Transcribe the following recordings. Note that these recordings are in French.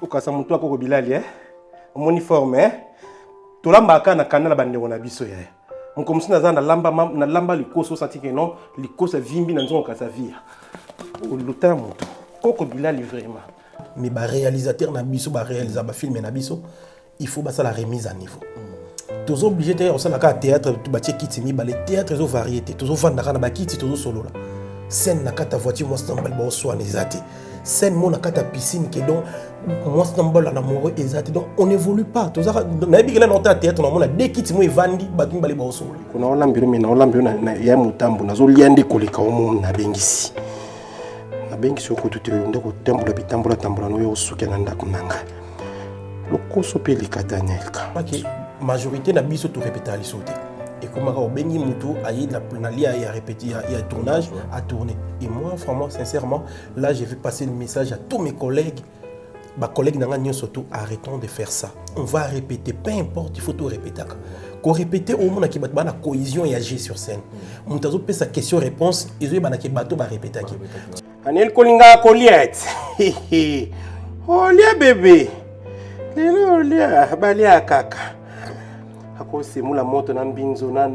okasa mutu akoko bilali uniforme tolambaka na kanala bandeko na biso ya mukomisi naza na lamba likoso sati ke non likoso vimbi na nzongo kasa via oluta mutu koko bilali vraiment mais ba réalisateur na biso ba réaliser ba film na biso il faut ba ça la remise à niveau tous obligés de ça na théâtre tu ba kitimi ba les théâtres zo variété tous vanda na ba kiti tous solo là scène na kata voiture moi c'est ba so anezati scène mon na kata piscine que donc moi c'est na amoureux exact donc on évolue pas tous na bigela na théâtre na mona dès kitimi vandi ba tumba le ba solo kuna olambiro mina olambiro na ya mutambo na zo liandi koleka omo na bengisi bengi soko tutu ndeko tambola bitambola tambola no yo suke na ndako nanga lokoso pe likatanyelka OK majorité na biso to répéter ali sauter et comme ka bengi mutu ayi na lia ya répéter ya tournage à tourner et moi vraiment sincèrement là j'ai vu passer le message à tous mes collègues collègues nanga nyo surtout arrêtons de faire ça on va répéter peu importe il faut tout répéter ko répéter au monde qui ba na cohésion et agir sur scène mutazo pe sa question réponse izo ba na ke bato ba répéter Anel kolinga koliet. Olia bébé. Lelo olia balia kaka. Ako semula moto na mbinzo na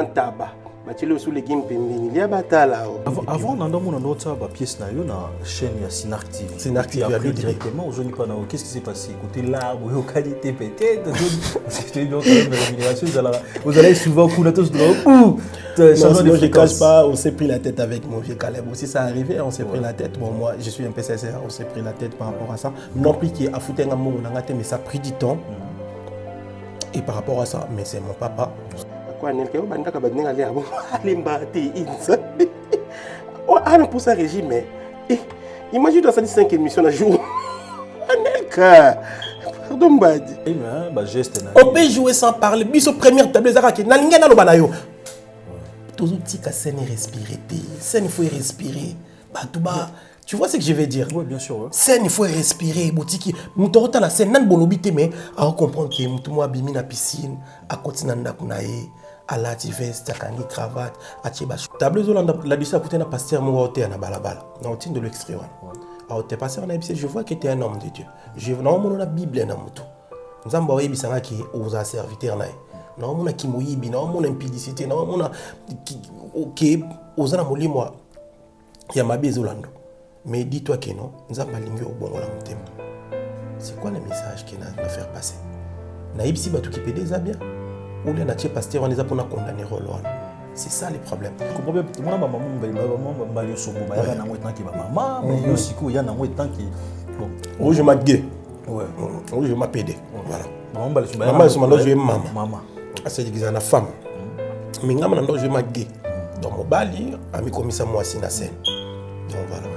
taba. Machile sous les gimpembini. Lia batala. Avant on a mon autre pièce na yo na chaîne ya Sinark TV. Sinark TV a directement aujourd'hui pas na qu'est-ce qui s'est passé côté l'arbre au qualité peut-être c'était donc la rémunération vous allez souvent coup tous droit non, je cache pas, on s'est pris la tête avec mon vieux Caleb. Aussi, ça arrivait, on s'est pris la tête. Bon, moi, je suis un peu sincère, on s'est pris la tête par rapport à ça. Non plus qu'il y a foutu un amour, mais ça a pris du temps. Et par rapport à ça, mais c'est mon papa. Quoi, Nelke, on va aller à l'embâté, on a pour ça régime, mais imagine dans ça 5 émissions à jour. Nelka, pardon, Badi. On peut jouer sans parler. Biso première table, Zaraki, Nalinga no banayo. Tous les petits scène et respirer. Scène, il faut y respirer. Tu vois ce que je veux dire? Oui, bien sûr. Ouais. Scène, il faut y respirer. Boutique, mouton la scène, nan bonobité, mais à comprendre que mouton a bimi na piscine, à continuer na kunae, à la veste, à kangi cravate, à tchibach. Table zolanda la bissa pour na pasteur mo hotel na balabala. Na hôtel de l'extérieur. À hôtel pasteur na bissa, je vois que tu es un homme de Dieu. Je vois non la Bible na mouton. Nous avons vu bisanga qui aux serviteurs na. Non mona kimoyibi non mona impudicité non mona OK ozana molimo ya mabezo lando mais dis-toi que non nzamba lingi obongo la motema c'est quoi le message qu'il a faire passer naibisi batu ki pede za bien ou le na tie pasteur on les a pour condamner rôle c'est ça le problème comprends moi maman mbali sobo ba ya na ngwetan ki ba maman mais yo siko ya na ngwetan ki bon ou je m'ague ouais ou je m'appede voilà maman mbali sobo maman so mando je maman c'est déguisé en femme. Mais quand on a joué ma gay, donc mon bali a mis comme ça moi aussi na scène. Donc voilà.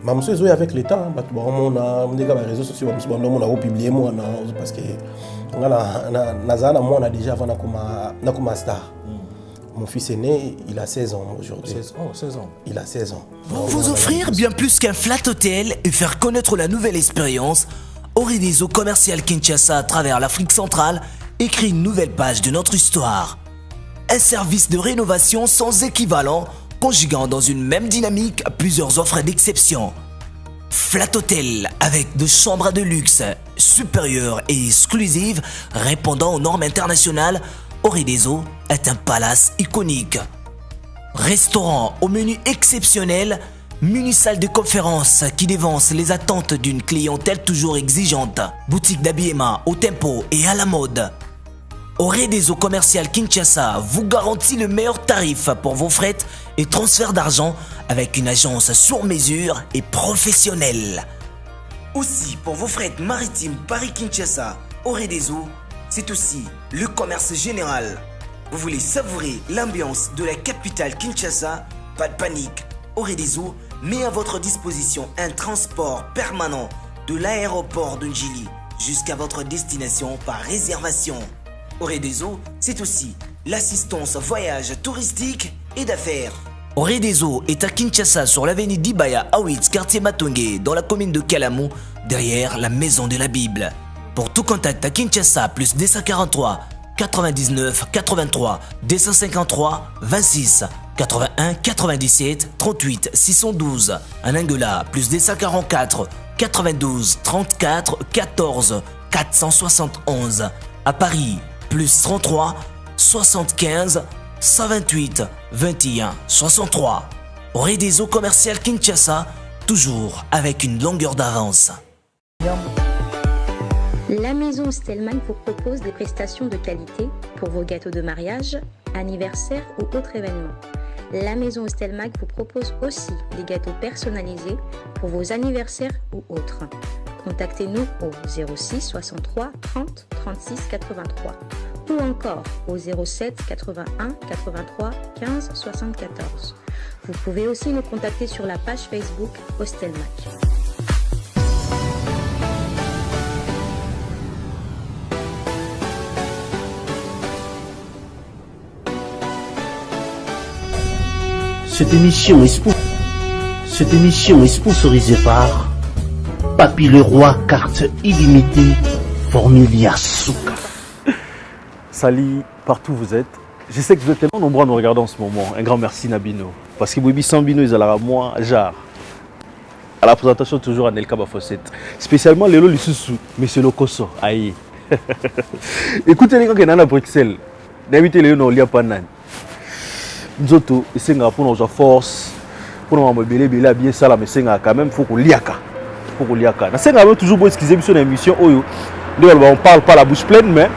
Maman se jouer avec le temps, on a des réseaux sociaux, on a publié moi parce que on a déjà avant na comme star. Mon fils aîné, il a 16 ans aujourd'hui. 16 ans. Il a 16 ans. Pour vous offrir bien plus qu'un flat hôtel et faire connaître la nouvelle expérience, Oridezo Commercial Kinshasa à travers l'Afrique centrale écrit une nouvelle page de notre histoire. Un service de rénovation sans équivalent, conjuguant dans une même dynamique plusieurs offres d'exception. Flat Hotel avec de chambres de luxe, supérieures et exclusives, répondant aux normes internationales, Oridezo est un palace iconique. Restaurant au menu exceptionnel, mini-salle de conférence qui dévance les attentes d'une clientèle toujours exigeante. Boutique d'habillement au tempo et à la mode. Oridezo Commercial Kinshasa vous garantit le meilleur tarif pour vos frais et transferts d'argent avec une agence sur mesure et professionnelle. Aussi, pour vos frais maritimes Paris-Kinshasa, Oridezo, c'est aussi le commerce général. Vous voulez savourer l'ambiance de la capitale Kinshasa? Pas de panique. Oridezo met à votre disposition un transport permanent de l'aéroport de Njili jusqu'à votre destination par réservation. Oridezo, c'est aussi l'assistance voyage touristique et d'affaires. Oridezo est à Kinshasa sur l'avenue d'Ibaya Awitz, quartier Matongé, dans la commune de Kalamou, derrière la maison de la Bible. Pour tout contact à Kinshasa, plus 243 99 83 253 26 81 97 38 612. En Angola, plus 244 92 34 14 471. À Paris, plus 33 75 128 21 63. Réseau commercial Kinshasa, toujours avec une longueur d'avance. La maison Stelman vous propose des prestations de qualité pour vos gâteaux de mariage, anniversaire ou autres événements. La maison Stelmag vous propose aussi des gâteaux personnalisés pour vos anniversaires ou autres. Contactez-nous au 06 63 30 36 83 ou encore au 07 81 83 15 74. Vous pouvez aussi nous contacter sur la page Facebook Hostelmag. Cette émission est sponsorisée par Papy Leroy, carte illimitée, formule Yasuka. Salut, partout vous êtes. Je sais que vous êtes tellement nombreux à nous regarder en ce moment. Un grand merci Nabino. Parce que Bouibi sans Bino, ils allaient à moi, genre. À la présentation, toujours à Nelka Bafosset. Spécialement Lélo Lissousou, Monsieur Lokoso. Aïe. Écoutez les gars qui sont à Bruxelles. D'inviter les gens au Liapanan. Nzoto, c'est pour nos force, pour nous mobiliser bien ça, mais c'est quand même faut qu'on liaka. C'est quand même toujours bon excuser sur l'émission. On parle pas la bouche pleine, mais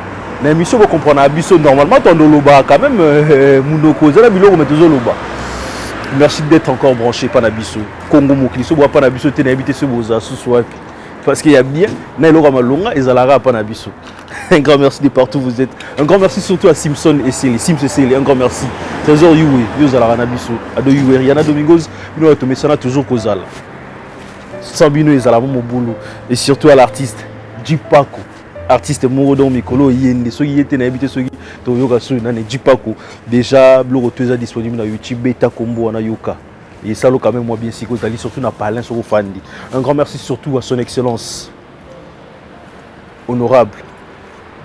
l'émission vous comprenez abisso normalement ton loba quand même munoko zala biloko mais toujours loba. Merci d'être encore branché par Nabiso. Congo Mokliso boit pas Nabiso t'es invité ce boza ce soir parce qu'il y a bien Nailo Ramalonga et Zalara pas Nabiso. Un grand merci de partout où vous êtes. Un grand merci surtout à Simpson et Célie. Sims et Célie, un grand merci. Trésor Yui, Yozala Nabiso, Ado Yui, Rihanna Domingos, Bino Atomesana toujours Kozala. Sambino et Zalamo Moboulou. Et surtout à l'artiste Djipako. Artiste Morodon Mikolo Yende, ceux qui étaient invités, ceux qui ont yoga sur une Djipako. Déjà, le retour est disponible sur YouTube, Beta Combo na Yoka. Et ça, quand même, moi bien si Kozali, surtout na Palin sur Fandi. Un grand merci surtout à son excellence honorable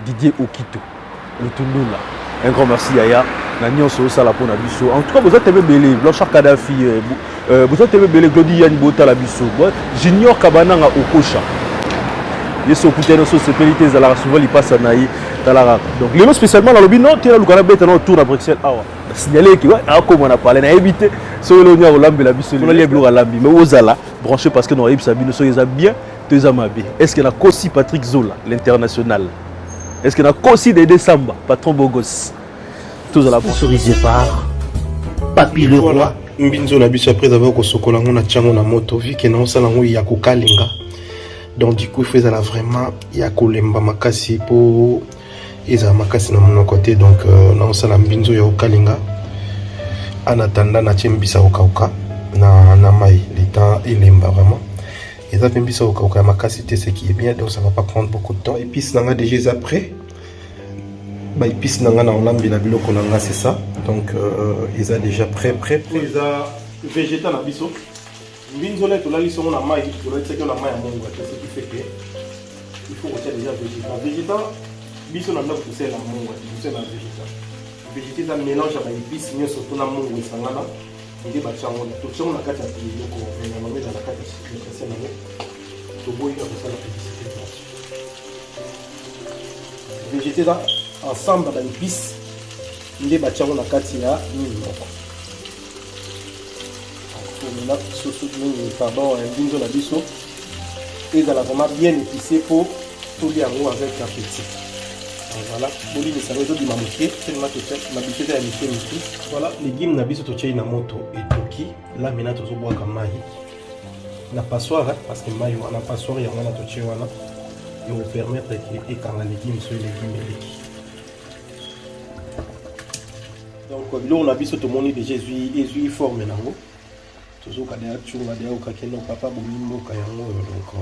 Didier Okito, le Tundula. Un grand merci Yaya. En tout cas, vous êtes belé, Blanchard Kadhafi, vous êtes belé, Glody Yann Bota la biso. Junior Kabananga Okosha. Les souputens sont spécialités à la souvent ils passent à Naï. Donc, les spécialement dans le bino, tu as le Ghana bête en tour à Bruxelles. Ah ouais. Signaler que, comme on a parlé, on a évité. Sur le Nia au Lambi la biso, on a lié à Lambi. Mais aux ala, branché parce que nous avons Sabino, soyez bien, deux amabés. Est-ce qu'il y a aussi Patrick Zola, l'international? Est-ce qu'il y a aussi Dédé Samba, patron Bogos? Sponsorisé par Papy Leroy. Mbinzo na biso après avoir kosokola ngona tchango na moto vu que non sala ngo ya kokalinga. Donc du coup il faisait là vraiment ya kolemba makasi pour eza makasi na mon côté donc non sala mbinzo ya kokalinga. En attendant na tchembisa okauka na mai l'état elemba vraiment. Et ça mbisa okauka makasi c'est qui est bien donc ça va pas prendre beaucoup de temps. Épices nanga déjà après. Bah épices nanga na olambi la biloko nanga c'est ça. Donc ils a déjà prêt. Ils a végétal na biso. Mbinzola to la liso na mai, to la tseki na mai ya mongo, c'est ce qui fait que il faut retirer déjà végétal. Végétal biso na ndako c'est la mongo, c'est la végétal. Végétal mélange avec épices mieux surtout na mongo sangana. Il est bachango to tchango na kati ya biloko na mame na kati ya c'est na mo. To boy na ça la publicité. Végétal ensemble dans l'épice les bachango na kati ya moko. Maintenant pardon mbinzo na biso et dans la vraiment bien épicé pour tout les amours avec appétit. Voilà, boli le savez de mamoké tellement que ma bichette a mis tout. Voilà, les légumes na biso to tchai na moto et toki là maintenant to zo bois comme mai. Na passoire parce que mai on a passoire ya on a to tchai wana et on permettre que quand les légumes sur les légumes donc là on a biso to moni de Jésus forme nango. Toujours quand tu vas dire que non papa bonimo kayango donc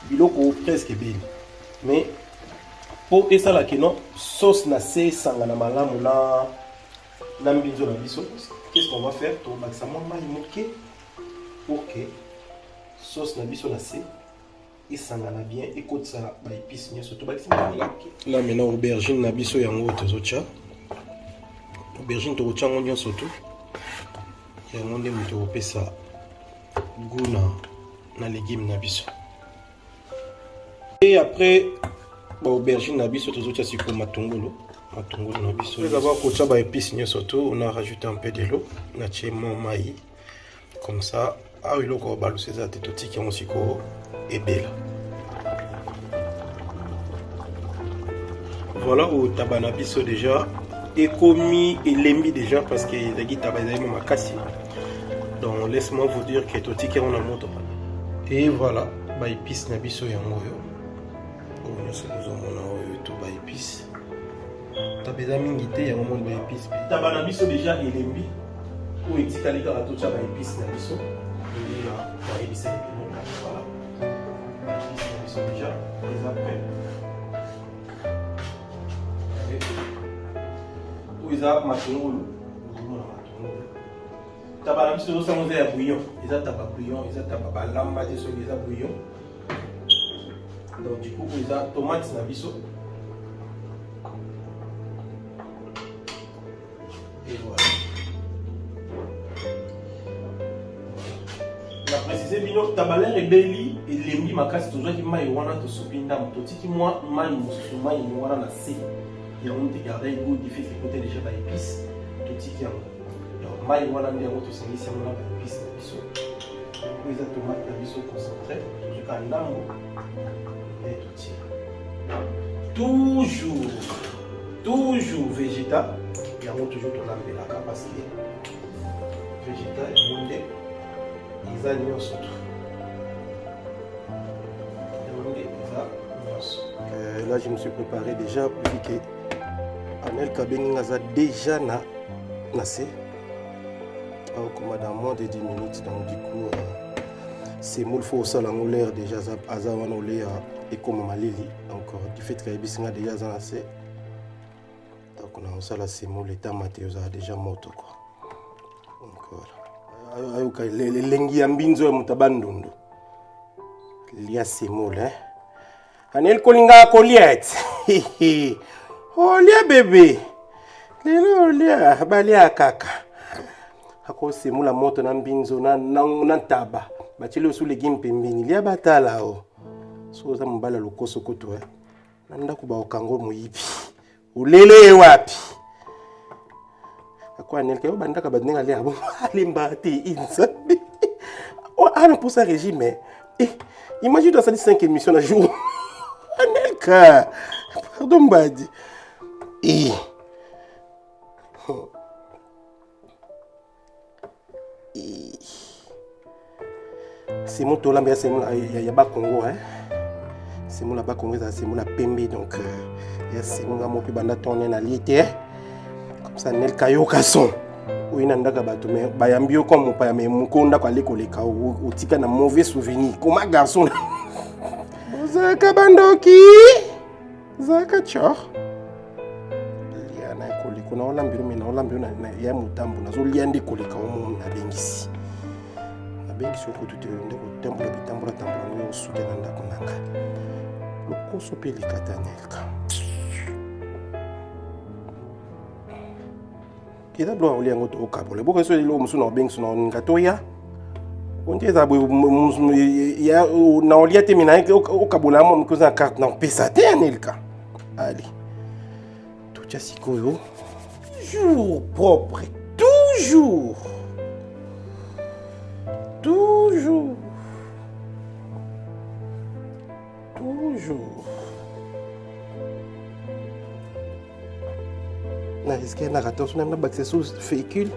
biloko presque bien mais pour esa la que non sauce na se sanga na malamu na mbinzo na biso qu'est-ce qu'on va faire to maximum mai moké pour que sauce na biso na se et sanga na bien et côté ça ba épices bien surtout maximum là maintenant aubergine na biso yango tozocha aubergine to chango nyon surtout. Il y a un monde qui a ça goût na légumes na biso. Et après aubergine na biso tozotia siko matungulu na biso. Après avoir kocha ba épices surtout on a rajouté un peu de l'eau na tchemo maï comme ça ah il ko baluser za tetoti ki on siko ebela. Voilà au tabana biso déjà et commis et lembi déjà parce que les guides tabazaï ma cassé. Donc laisse-moi vous dire que tout qui on a monté. Et voilà, bah épices na biso ya moyo. On se nous on tout bah épices. Tabeza mingi te ya moment bah épices. Tabana biso déjà et lembi. Ou etikali ka tout ça bah épices na biso. Et là, bah épices voilà. Épices na biso déjà les après. Ils ont matungulu. Tabana biso zo sango ya bouillon. Ils ont taba bouillon, ils ont taba balamba de so ils ont bouillon. Donc du coup ils ont tomates na biso. Et voilà. La préciser bino tabala rebeli et lembi makasi toujours ki mai wana to supinda mtoti ki moi mai musu mai wana na se. Il y a un petit gardien goût difficile côté déjà par épices tout qui a donc maï voilà on a tout ça ici on a par épices biso les tomates la biso concentré je can nango et toujours végétal il y a toujours ton ambelaka parce que végétal et monde ils a nion surtout là je me suis préparé déjà vu que Anel Kabeng a déjà nassé. Comme dans moins de 10 minutes. Donc du coup, c'est moule faut ça l'air déjà azawan olé et comme malili. Donc du fait que Ibis a déjà nassé. Donc on a ça là c'est moule et tamate a déjà moto quoi. Donc voilà. Les lengi ambinzo mutabandondo. Lia c'est moule hein. Anel kolinga koliet. Oh lia bébé, lelo lia balia kaka. Ako semula moto na mbinzo na taba. Bachile sous légumes pembeni lia batala o. So za mbala lokoso koto nanda kuba okango muyibi. Ulele wapi? Ako anelke yo bandaka badinga lia bo alimbati insabi. O ana pour ça régime. Imagine dans ça 5 émissions à jour. Anelka. Pardon badi. C'est mon tola mais c'est mon ya ba Congo hein. C'est mon là-bas Congo c'est mon la pembe donc c'est mon mo pe banda tourner na liete comme ça nel kayo kason. Oui nandaka bato mais bayambio comme mon pa mais mukonda kwa lekoleka otika na mauvais souvenir comme un garçon. Zaka bandoki. Zaka chor. Na olambiro me na olambiro na ya mutambo nazoliande koleka omo na bengisi okututi nde kotambola bitambola tambola no suka na ndako nanga lokoso pe likatanelka kida blo oli yango to okabola boko so lelo musu na bengisi na ngatoya ondeza bo ya na oliate mina okabola mo mkoza carte na pesa te anelka ali tucha sikoyo toujours propre, toujours. Est-ce qu'il y a un attention à l'accès sur ce véhicule?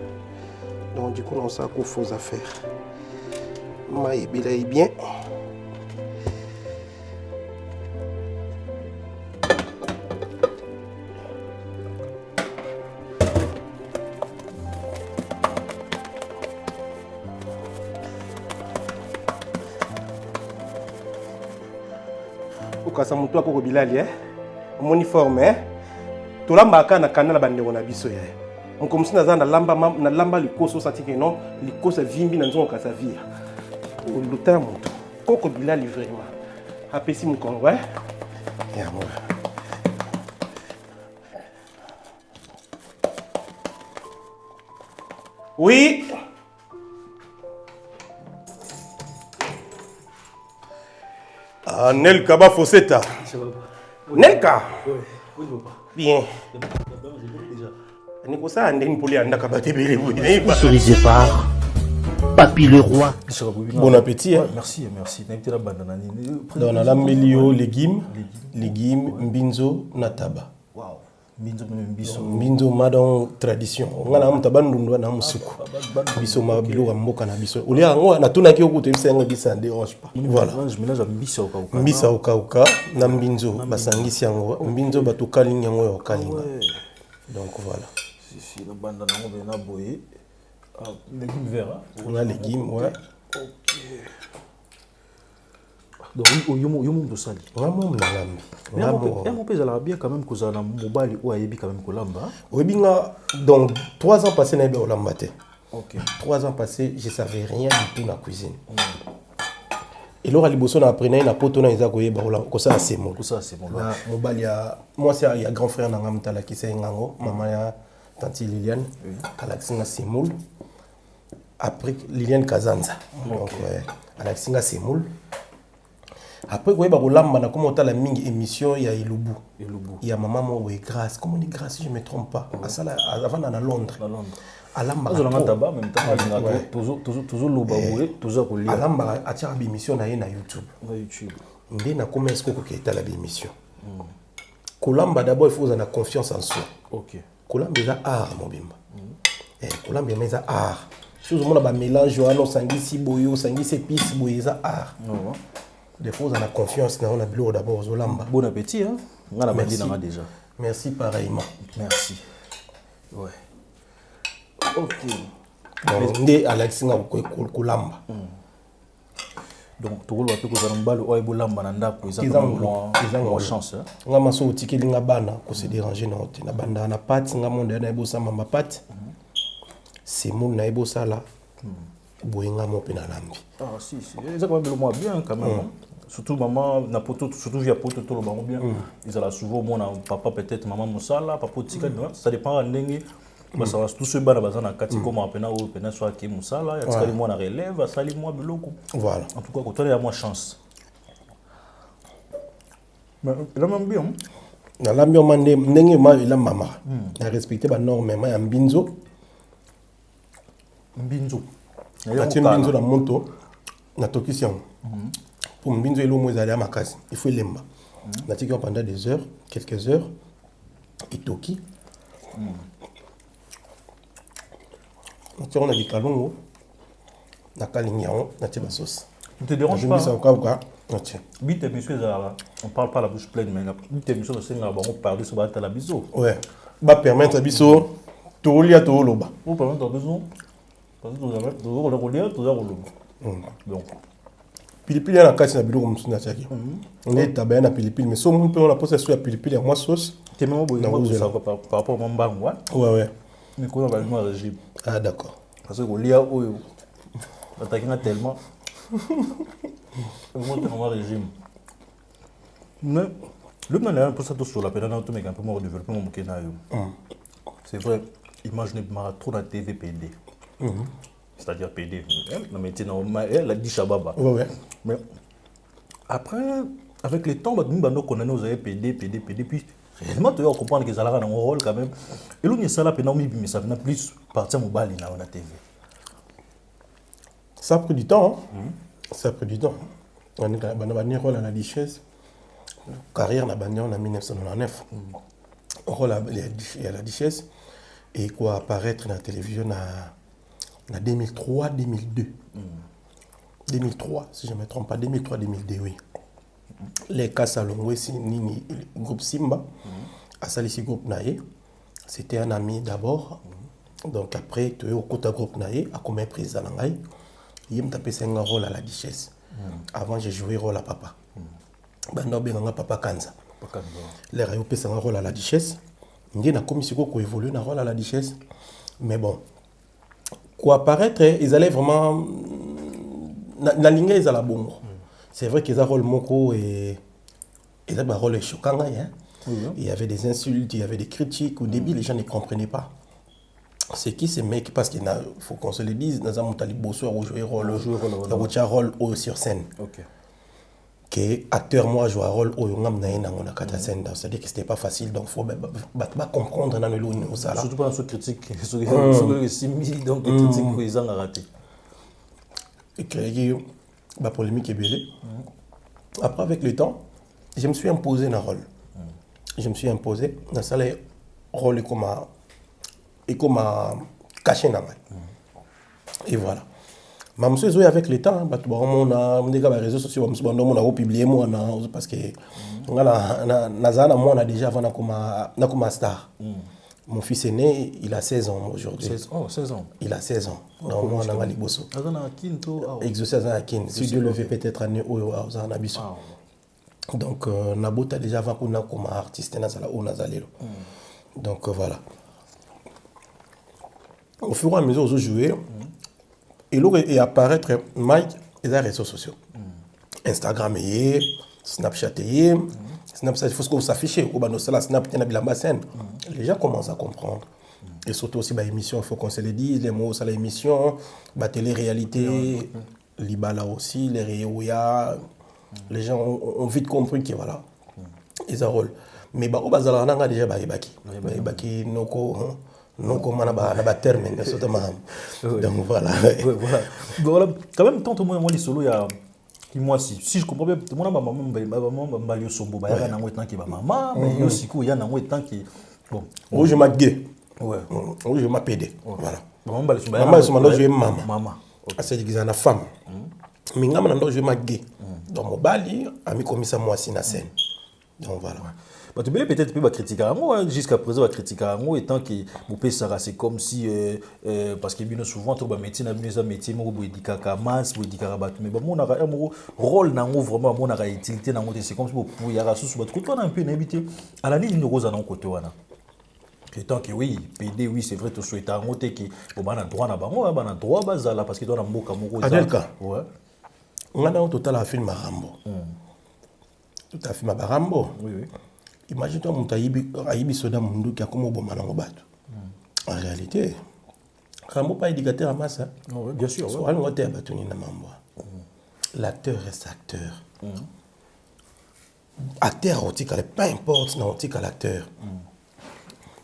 Donc du coup on sait qu'il faut faire. Mais il est bien. Kasa mutu akoko bilali mon uniforme tolambaka na kanala bandeko na biso ya nkomisi naza na lamba likoso satike non likoso vimbi na nzongo kasa via luta mutu koko bilali vraiment apesi mukongo ya mo oui Ah, Nelka ba Fosseta. Nelka. Bien. Sponsorisé par Papy le Roi. Bon appétit. Hein? Merci. Dans la melio, légumes, mbinzo, nataba. Wow. Mbinzo. Mbinzo madon tradition. On a un tabandou na musuku. Biso ma bilo mboka na biso. Olia ngo na tuna ki okuté bisenga bisa dérange pas. Voilà. Je mélange mbisa au kauka. Mbisa au kauka na mbinzo basangisi yango. Mbinzo batukalinga yango ya kalinga. Donc voilà. Si la bande na na boye. Légumes verts. On a légumes, ouais. OK. Donc yomo de sali. Vraiment malambi. Mon père a bien quand même que ça na mobile ou ayebi quand même kolamba. Oui binga donc 3 ans passés na be olambate. OK. 3 ans passés, je savais rien du tout dans la cuisine. Et là liboso na apprenait na poto na eza koyeba ko ça c'est bon. Ça c'est bon. Na mobile ya moi c'est il y a grand frère na ngamtala qui c'est ngango, maman ya tante Liliane, Alexina Semoul. Après Liliane Kazanza. Donc Alexina Semoul. Après quoi ba kolamba na comment la mingi émission ya Ilubu. Il y a maman mo grâce, comment on dit grâce si je me trompe pas. À ça avant dans Londres. Alamba taba même temps toujours loba toujours ko lire. Alamba a tia émission na YouTube. Ndé na comment est-ce que ko keta la émission. Kolamba d'abord il faut avoir confiance en soi. OK. Kolamba déjà art mon bimba. Kolamba déjà art. Chose mon ba mélange no sangisi boyo, sangisi épices boyo ça art. Des fois, on a confiance dans le bureau d'abord aux Olamba. Bon appétit, hein? On a déjà. Merci pareillement. Merci. Ouais. OK. Donc, Alexina Kolamba. Donc, tout le monde peut que Zambalo ou Ebolamba nanda pour ils chance. On a maso tiki linga bana ko se déranger na hote na banda na pat nga monde na ebosa mamba pat. C'est mon na ebosa là. Boyenga mo pena lambi. Ah si, ça quand même le moins bien quand même. Surtout maman na poto surtout via poto tout le monde bien. Ils ont souvent mon papa peut-être maman musala, papa tika ça dépend ndenge. Parce que tout ce bana bazana kati comme apena ou pena soit ki musala, ya tika moi na relève, sali moi biloko. Voilà. En tout cas quand il y a moins chance. Mais là même bien. Na lambi on mande ndenge ma ila mama. Na respecter ba norme ma ya mbinzo. Mbinzo. Quand mbinzo na monto na tokisi yango. Pour mbinzo elo mo ezali makasi, il faut lemba. Na tiki pendant des heures, quelques heures. Itoki. On a dit kalongo. Na kalingiao, na tiba sauce. Ne te dérange pas. Ça quoi? Bite monsieur on parle pas la bouche pleine mais bite monsieur c'est nga on parle sur la biso. Ouais. Ba permettre biso to lia to loba. Pour permettre besoin. Parce que toujours le relire toujours le loba. Donc pilipili na kati na biloko msuna chaki. On est tabaya na pilipili mais so mon peut on a posé sur la pilipili à moi sauce. Tu même besoin ça par rapport au mbango. Ouais. Mais quoi va le régime. Ah d'accord. Parce que lia oyo attaquer tellement on régime. Mais le manière pour ça tout sur la peine dans tout mais un peu moins développé mon Kenya. C'est vrai, imaginez trop la TV PD. C'est-à-dire PD. Non mais elle a dit Shababa. Ouais. Mais après avec le temps nous connaissons nous avez PD puis réellement tu vas comprendre que ça a un rôle quand même. Et l'on est ça là mais ça vient plus partir mobile na on a TV. Ça a pris du temps. Ça a pris du temps. On est dans rôle à la Duchesse. Carrière na bannière en 1999. Rôle à la Duchesse et quoi apparaître dans la télévision en 2003 2002. 2003 si je ne me trompe pas 2003 2002 oui. Les Kassalongwe c'est nini groupe Simba. À Salisi groupe Naye. C'était un ami d'abord. Donc après tu es au côté groupe Naye à combien président Nangai. Il m'a tapé un rôle à la Duchesse. Avant j'ai joué rôle à papa. Bando benga papa Kanza. Les rayo pesa un rôle à la Duchesse. Ndi na commission ko évoluer na rôle à la Duchesse. Mais bon quoi apparaître ils allaient vraiment na ligne ils allaient bon. C'est vrai qu'ils ont un rôle moko et ils avaient un rôle choquant hein. Il y avait des insultes, il y avait des critiques au début les gens ne comprenaient pas. C'est qui ces mecs parce qu'il faut qu'on se le dise dans un montant bosso à jouer rôle sur scène. OK. que acteur moi joue un rôle au yongam na ina ngona kata scène, c'est-à-dire que c'était pas facile, donc faut pas comprendre dans le lot nous ça là. Surtout pas dans ce critique, sur les 6000 donc critique qu'ils ont raté. Et créé la polémique est belle. Après avec le temps, je me suis imposé un rôle. Je me suis imposé dans ça les rôle et comme caché dans et voilà. Mais je suis avec le temps, on a des réseaux sociaux, on a publié moi parce que on a déjà comme star. Mon fils aîné, il a 16 ans aujourd'hui. 16 ans. Il a 16 ans. Donc moi on a liboso. Exaucé à Kin. Si Dieu le veut peut-être année au Abisso. Donc Nabota déjà avant qu'on a comme artiste au Nazalelo. Donc voilà. Au fur et à mesure où je jouais, et apparaître Mike et les réseaux sociaux. Instagram et Snapchat et Snapchat, il faut que s'affiche au bano la Snap la scène. Les gens commencent à comprendre. Et surtout aussi l'émission, il faut qu'on se le dise, les mots sur l'émission, la télé-réalité, l'Ibala aussi, les Réoya. Les gens ont vite compris que voilà, ils ont un rôle. Mais au bazar on a déjà baki noko comment on a terme donc voilà. Voilà, quand même tant au moins les solo il y a moi si je comprends bien mon maman Malio Sombo ba ya nango tant ki ba maman mais yo siko ya nango tant ki bon je m'agué ouais je m'appelle voilà maman je suis maman c'est dire une femme mais ngama ndo je m'agué donc mobali a mis comme ça moi si na scène donc voilà. Bah, tu peux peut-être pas critiquer à moi jusqu'à présent va critiquer à moi étant que mon père ça c'est comme si parce que bien souvent tout ba métier na bien métier mo boedika ka masse boedika ba mais bon on a un rôle nango vraiment on a utilité nango c'est comme si pour y a sous ba tout on a un peu invité à la ligne rose dans côté wana tant que oui PD oui c'est vrai tout souhaite à ngote qui bon ba na droit na bango ba na droit bazala parce que dans na mboka moko Adelka ouais on a dans total un film à Rambo tout à fait à Rambo oui imagine-toi mon ayibi soda mundu qui a comme bon manango bato en réalité Rambo pas éducateur à masse oui bien sûr soit on était abattu na mambo l'acteur reste acteur acteur otika peu importe na otika l'acteur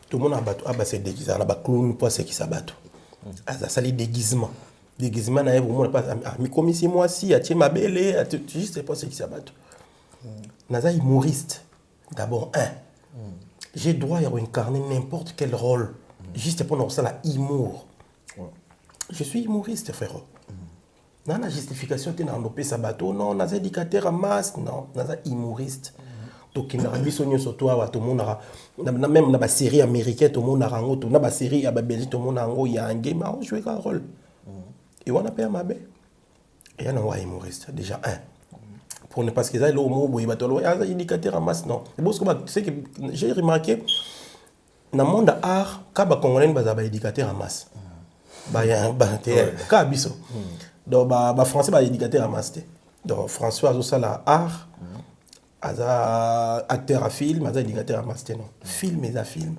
tout le monde a battu c'est déguisé on a clown pour ce qui s'abattu ça les déguisement na yebo mon pas mi comme si moi si a tie mabele juste pas ce qui s'abattu naza humoriste. D'abord, j'ai droit à incarner n'importe quel rôle, juste pour ça la humour. Je suis humoriste, frère. Non, la justification, tu n'as pas sa bateau, non, on a éducateur à masse, non, on a humoriste. Donc, il y a des personnes surtout, tout le monde a, même dans la série américaine, tout le monde a un dans la série à Belgique, tout le monde a un il y a un game, on joue un rôle. Et on a payé ma belle. Et on a un humoriste, déjà un. Pour ne pas que ça le mot boy batolo ya indicateur en masse non c'est parce que c'est que j'ai remarqué dans le monde art ka ba congolais ba indicateur en masse ba ya ba ka biso donc ba français ba indicateur en masse donc François Osala art aza acteur à film aza indicateur en masse non film et à film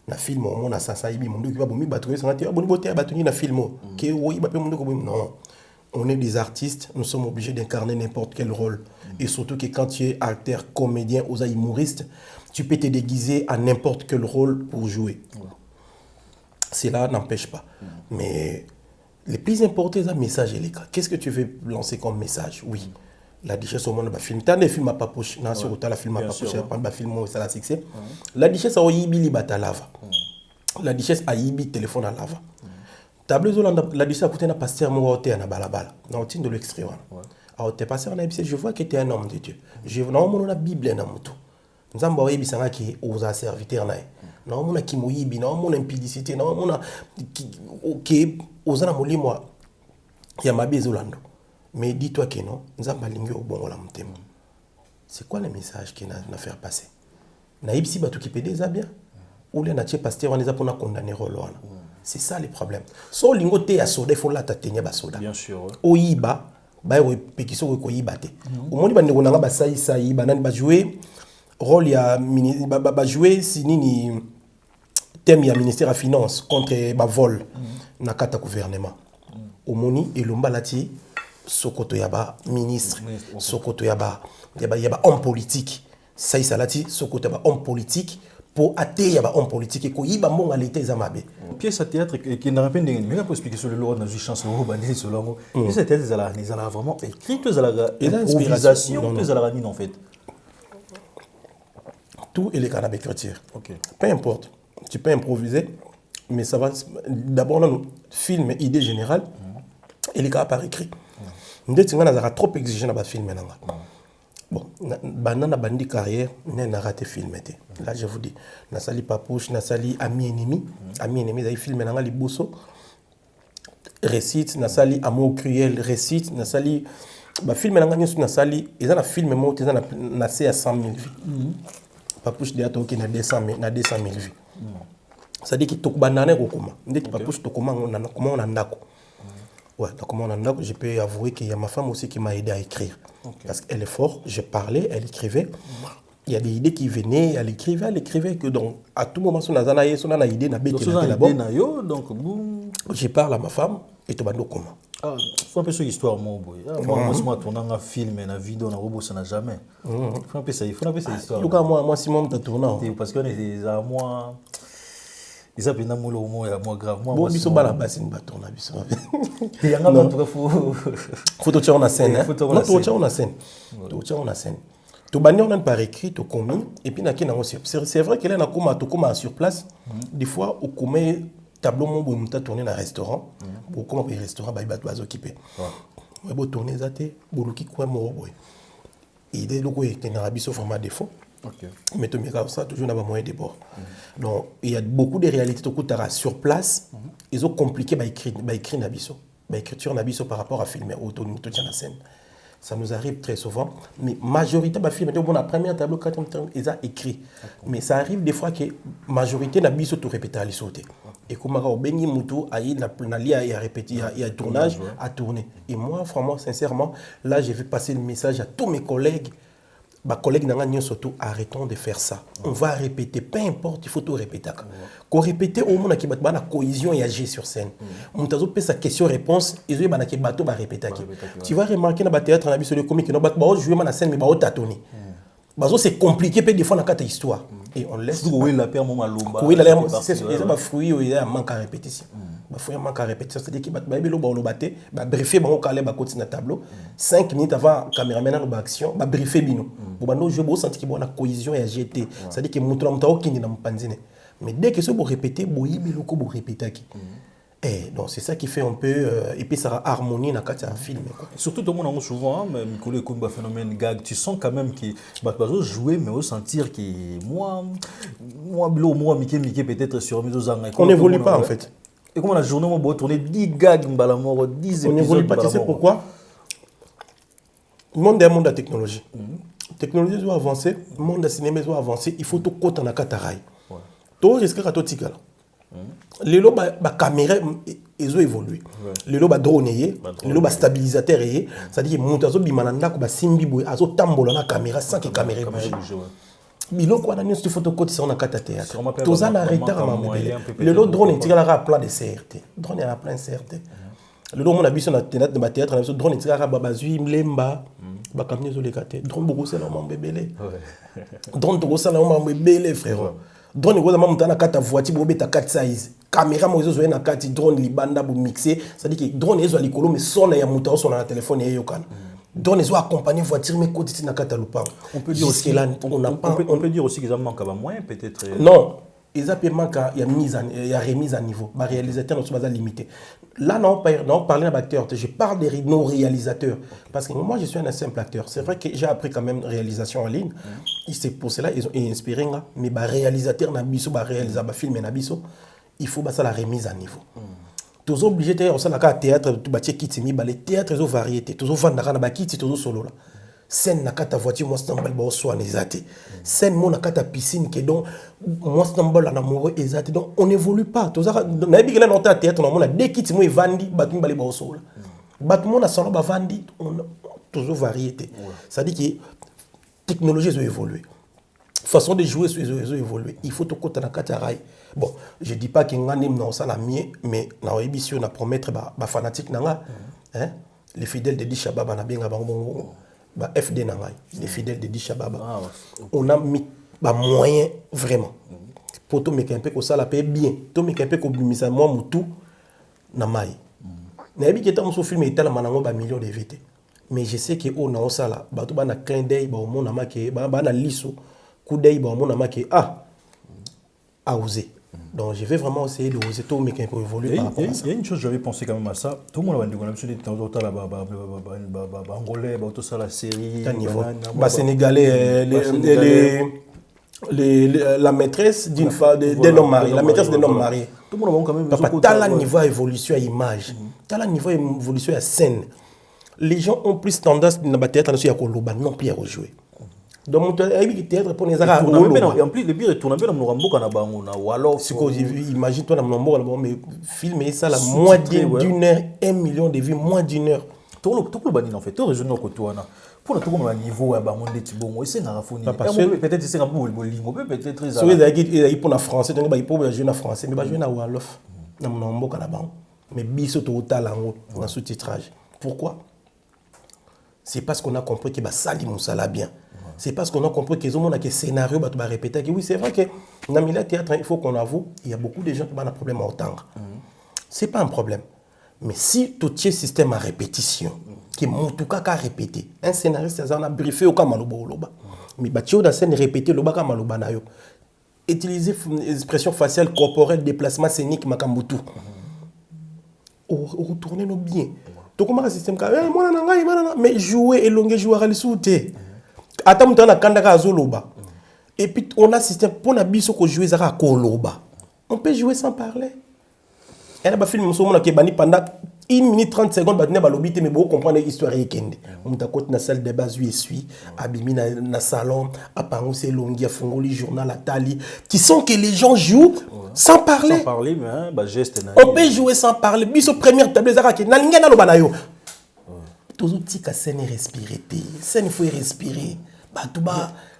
na film au monde ça ibi monde qui ba bomi batoué ça na boni boté batuni na film que oui ba pe monde ko non. On est des artistes, nous sommes obligés d'incarner n'importe quel rôle. Et surtout que quand tu es acteur, comédien ou humoriste, tu peux te déguiser à n'importe quel rôle pour jouer. Cela n'empêche pas. Mais le plus important, c'est le message. Qu'est-ce que tu veux lancer comme message? Oui. La richesse au monde, film. Tant de films à pas poche, non, sur la film à pas poche, pas film où ça la succès. La richesse a yibi li batalava. La richesse a yibi téléphone à lava. Tableau la disa coûté na pasteur mo hoté na balabala na otine de l'extrait wana a te pasteur na je vois que tu es un homme de Dieu je na mo na bible na mutu nzamba oyebi sanga ki oza serviteur na na mo na kimoyibi na mo na impudicité na mo na OK oza na molimo ya mabezo lando mais dis-toi que non nzamba lingi obongo la mutema c'est quoi le message qu'il a faire passer na ibisi batu ki pede za bien ou le na tie pasteur wana za pona condamner rolo wana. C'est ça le problème. So lingo te ya soda, il faut la tatenye ba soda. Bien sûr. Oyiba, ba yo pekiso ko yiba te. Omoni ba ndeko nanga ba sai ba nani ba jouer rôle ya ba jouer sinini thème ya ministère à finance contre ba vol na kata gouvernement. Omoni elomba lati Sokoto yaba ministre, Sokoto yaba homme politique. Ça y salati Sokoto yaba homme politique pour athée yaba homme politique et ko yiba monga l'été zamabe. Pièce à théâtre qui n'a pas mais pour expliquer sur le lore dans une chanson au bandit sur l'ango. Pièce à théâtre ils allaient vraiment écrit tous à la improvisation, tous à la ranine en fait. Tout est le canapé écriture. OK. Peu importe, tu peux improviser mais ça va d'abord dans film idée générale et les cas par écrit. Ndé tinga na trop exigeant na ba film nanga. Bon, banana bandi carrière, n'a raté film été. Là je vous dis, na sali papouche, na sali ami ennemi da film nanga liboso. Récite, na sali amour cruel, récite, na sali ba film nanga nyosu na sali, ils na film mo ils na c'est à 100 000 vues. Papouche de ato ki na 200 000 vues. Ça dit que to banana ko kuma. Ndé papouche to kuma on a ndako. Ouais, donc je peux avouer qu'il y a ma femme aussi qui m'a aidé à écrire. Okay. Parce qu'elle est forte, je parlais, elle écrivait. Il y a des idées qui venaient, elle écrivait que donc à tout moment, si on a une idée, donc je parle à ma femme et tu vas nous comment. Ah, faut un peu sur l'histoire moi moi tourner un film et une vidéo na robot ça n'a jamais. Faut un peu ça histoire. Lucas moi Simon t'a tourné parce qu'on est à moi ils appellent na molo mo ya moi grave moi biso bala basine ba tourner biso. Il y a un autre faut te en scène hein. Non faut te en scène. Tu en scène. Tu bani on par écrit tu commis et puis na ki na aussi. C'est vrai que là na comme sur place des fois au commet tableau mon boum ta tourner dans restaurant pour comment les restaurants ba ba occupé. Ouais bo tourner zaté boluki quoi mo boy. Idée loko était na biso format défaut. Okay. Mais tu me ça toujours n'a pas moyen de bord. Donc il y a beaucoup de réalités tout sur place. Ils ont compliqué écrire nabiso, écriture nabiso par rapport à filmer auto tout la scène. Ça nous arrive très souvent, mais majorité ba film bon la première tableau quatrième ils ont écrit. Mais ça arrive des fois que majorité nabiso tout répéter à les sauter. Et comme au bengi mutu aïe na lia et à répéter il y a tournage à tourner. Et moi franchement sincèrement là je vais passer le message à tous mes collègues. Bah collègues n'ont surtout arrêtons de faire ça. On va répéter, peu importe, il faut tout répéter. Qu'on répète au monde qui bat la cohésion et agir sur scène. On t'a fait sa question-réponse, ils ont dit bateau va répéter. Tu vas remarquer dans le théâtre, on a vu sur le comique, on va jouer la scène mais bah tâtonner. Bazo c'est compliqué peut des fois dans quatre histoire et on laisse. Oui la paire moment lomba. Oui c'est ça va fruit il y a manque à répétition. Ba fruit manque à répétition c'est-à-dire qu'il ba belo ba lobaté ba briefer ba calé ba continuer tableau 5 minutes avant caméraman na action ba briefer bino. Bo ba no jeu bo senti ki bo na cohésion et agité c'est-à-dire que mutu na mutao kindi na mpanzine. Mais dès que ce bo répéter bo yibelo ko bo répéter ki. Et donc c'est ça qui fait un peu et puis ça a harmonie dans un film quoi. Surtout tout le monde souvent mais Mikolo comme phénomène gag tu sens quand même qui va jouer mais au sentir que moi Mickey peut-être sur mes zanga on n'évolue pas en fait. Et comment la journée on va tourner 10 gags mbala mort 10 épisodes. On n'évolue pas, tu sais pourquoi? Le monde est un monde de technologie. Technologie doit avancer, le monde de cinéma doit avancer, il faut tout côté dans kataraï. Tout risque à tout tigala. Les lots ba caméra ils ont évolué. Les lots ba drone les lots ba stabilisateur c'est-à-dire que montazo bimananda ko ba simbi boy azo tambola na caméra sans que caméra bouge. Bilo ko na nyoso photo côté ça on a kata théâtre. Tous en arrêter à mobile. Le lot drone tira la plan de CRT. Drone à plan CRT. Le lot mon habitude na théâtre de théâtre na drone tira la bazui mlemba ba kamine zo lekate. Drone beaucoup c'est normalement bébélé. Drone to ça normalement bébélé frère. Drone ko zama mutana kata voiture bo beta 4 size caméra mo zo na kati drone libanda bo mixer ça dit que drone ezo likolo mais son ya mutao son na téléphone et yokana drone ezo accompagner voiture mais côté na kata lupa on peut dire aussi on peut dire aussi qu'ils en manquent à moyen peut-être non ils appellent manque il y a remise à niveau ma réalisateur ne sont pas limité là non parler d'un acteur je parle des nos réalisateurs parce que moi je suis un simple acteur c'est vrai que j'ai appris quand même réalisation en ligne c'est pour cela ils ont inspiré mais bah réalisateur na biso bah réalisateur bah film na biso il faut bah ça la remise à niveau tous obligés de ça la théâtre tu bâtir kiti mi bah les théâtres ils ont variété tous vendre na ba kiti tous solo là scène na kata voiture moi stambal ba so anezate scène mo na kata piscine que donc moi stambal na amoureux ezate donc on n'évolue pas tous ça na bigela na théâtre na mo na dès kiti mo evandi batu mbale ba so là batu mo na salon ba vandi on toujours variété ça dit que technologie ont évolué façon de jouer ont évolué il faut tout côté na kata rail bon je dis pas que ngani non ça la mieux mais na émission na promettre ba fanatique nanga hein les fidèles de Dishababa na benga bango ba FD na ngai, les fidèles de Dishababa. On a mis ba moyen vraiment. Pour tout mec un peu ko ça la paye bien. Tout mec un peu ko bimisa moi mutu na mai. Na yebi ki ta mo film etala manango ba millions de VT. Mais je sais que on a ça là, ba to ba na clin d'œil ba mon na make ba na liso coup d'œil ba mon na make a osé. Donc je vais vraiment essayer de oser tout mais pour évoluer par rapport à ça. Il y a une chose, j'avais pensé quand même à ça. Tout le monde a dit qu'on a l'habitude de temps en temps angolais, tout ça, la série. Sénégalais, la maîtresse d'une femme, d'un homme marié, la maîtresse d'un homme marié. Tout le monde a quand même. Papa, t'as le niveau évolution à image, t'as le niveau évolution à scène. Les gens ont plus tendance à théâtre à Koloba, non plus à rejouer. Donc, il théâtre pour les arabes. En plus, le pire, tourne bien dans le Wolof. Imagine-toi dans mon mais filmer ça la moitié d'une heure, 1 million de vues, moins d'une heure. Tout le monde en fait, tout le région côtoyana. Pour le tout le niveau, c'est un rafoni. Peut-être c'est un peu peut-être très. So il pour la français, donc il pour jouer en français, mais pas jouer en Wolof. Dans mon mboka là-bas. Mais biso to talango en sous-titrage. Pourquoi? C'est parce qu'on a compris que sali moussala bien. C'est parce qu'on a compris que les gens qui scénario va répéter que oui, c'est vrai que dans le théâtre, il faut qu'on avoue, il y a beaucoup de gens qui ont un problème à entendre. C'est pas un problème. Mais si tout ce système à répétition, qui en tout cas qu'à répéter, un scénariste ça a briefé au kamaloba loba. Mais bah tu as scène répéter loba kamaloba na yo. Utiliser expression faciale corporelle, déplacement scénique makambutu. Retourner nos biens. Tout comme un système mais jouer et longuer jouer à l'issouté. Attends, on a kandaka azoloba. Et puis on a un système pour na biso ko jouer zara koloba. On peut jouer sans parler. Et là ba film so mona ke bani pendant 1 minute 30 secondes ba tena ba lobité mais bon comprendre l'histoire yekende. On ta côté na salle de base suis abimi na salon apango c'est longi afungoli journal atali qui sont que les gens jouent sans parler. Sans parler mais ba geste na. On peut jouer sans parler. Biso première table zara ke na linga na loba na yo. Tous outils ka scène respirer. Scène il faut respirer.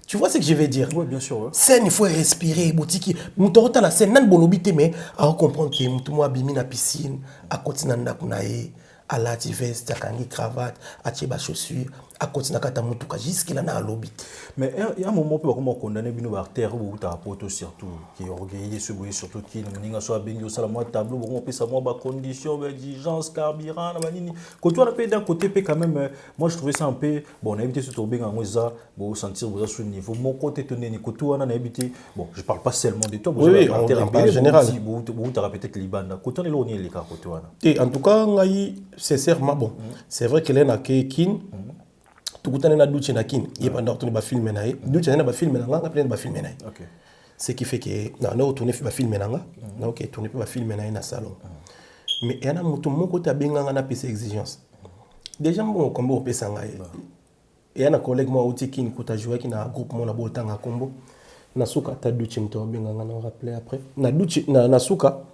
Tu vois ce que je veux dire? Oui, bien sûr. Ouais. Scène, il faut respirer. Botiki, mutorota la scène, nan bolobité mais à comprendre que mutumo abimi na piscine, à continuer na kunae, à la veste, à kangi cravate, à tieba chaussures, à continuer kata mutuka jusqu'il en a à lobby. Mais il y a un moment où on condamne bino artère ou ta poto surtout qui est orgueilleux surtout qui n'inga soit bengi au salamo tableau bon on peut savoir ba conditions exigence carburant na banini quand tu as peu d'un côté quand même moi je trouvais ça un peu bon on a évité ce tomber en moisa bon sentir vous sur niveau mon côté tenir ni côté on a évité bon je parle pas seulement de toi oui en général vous tu peut-être libanda côté on est loin les cas côté on et en tout cas ngai sincèrement bon c'est vrai que là kin tout le monde a douché na kin il pendant tourner ba film na douché na ba film na nga après ba film na OK ce qui fait que na tourner ba film na nga na OK tourner ba film na na salon mais il y a un mutu mon côté benga na pese exigence déjà bon combo pesa nga et un collègue moi outi kin ko ta jouer qui na groupe mon na boltanga combo na suka ta douché mto benga nga na rappeler après na douché na suka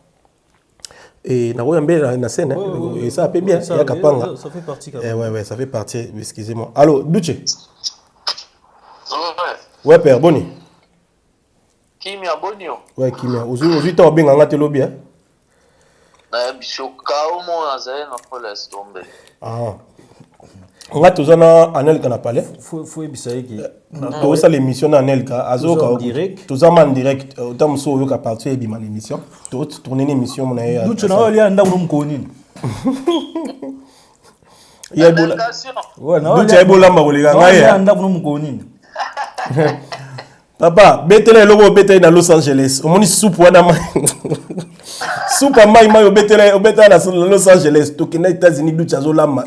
et na scène et ça peut bien ça fait partie quand même. Ouais ça fait partie excusez-moi allô Duche ouais père boni Kimia bonio ouais Kimia aujourd'hui tu as bien ngate lobby hein na bisoka au moins azaye na pour laisse tomber on va tous Anel kana parler faut ebisaye ki to ça l'émission Anel ka azoka direct tous en direct tam so yo ka partir et bima l'émission to tourner une émission mon ay Duche na oli anda ko mkonini ya bola ouais na Duche bola mba kolega ngai anda ko mkonini papa betele lobo betele na Los Angeles omoni soupe wana soupe mai mai betele na Los Angeles to kina États-Unis Duche azolamba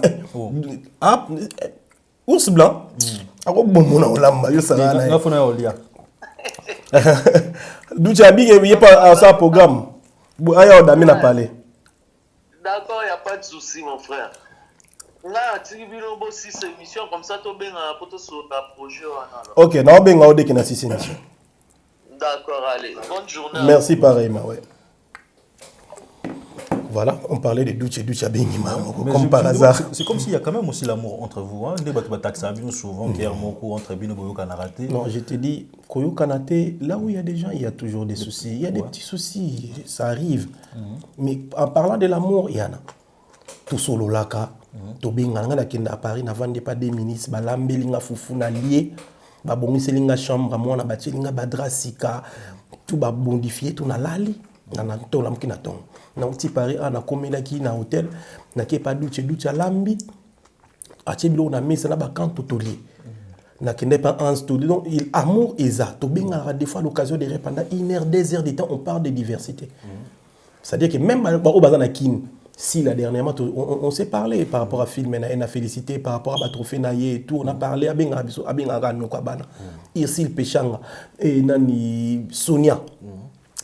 ours blanc ako bomona olamba yo sala na ngafuna yo lia Duche abige y pas ça programme aya odami na parler d'accord y a pas de souci mon frère là tu bino bo 6 émissions comme ça to benga poto sur ta projet wana OK na benga ode kina 6 émissions d'accord allez bonne journée merci pareillement ouais. Voilà, on parlait de Duche Bengima, comme par hasard. C'est comme s'il y a quand même aussi l'amour entre vous. Hein? Des bataxabino souvent, qui est entre Bino Boyo Kanarate. Non, je te dis, Koyo Kanate, là où il y a des gens, il y a toujours des soucis. Il y a des petits soucis, ça arrive. Mais en parlant de l'amour, il y en a. Tout solo laka, tobenga nga nakenda à Paris na vande pas des ministres balambelinga fufu na lié babongiselinga chambre mwana batielinga badra sika tout babondifier tout na lali na to lamki na ton na uti Paris na komelaki na hôtel na ke pas duche lambi atie bilo na mesa na bakanto toli na kende pas en studio donc il amour eza tobenga des fois l'occasion de pendant 1 heure 2 heures de temps on parle de diversité. C'est-à-dire que même au bazar na kin si la dernièrement on s'est parlé par rapport à film na félicité par rapport à trophée naie et tout on a parlé à benga biso a benga rano kwa bana Irsil Pechanga et nani Sonia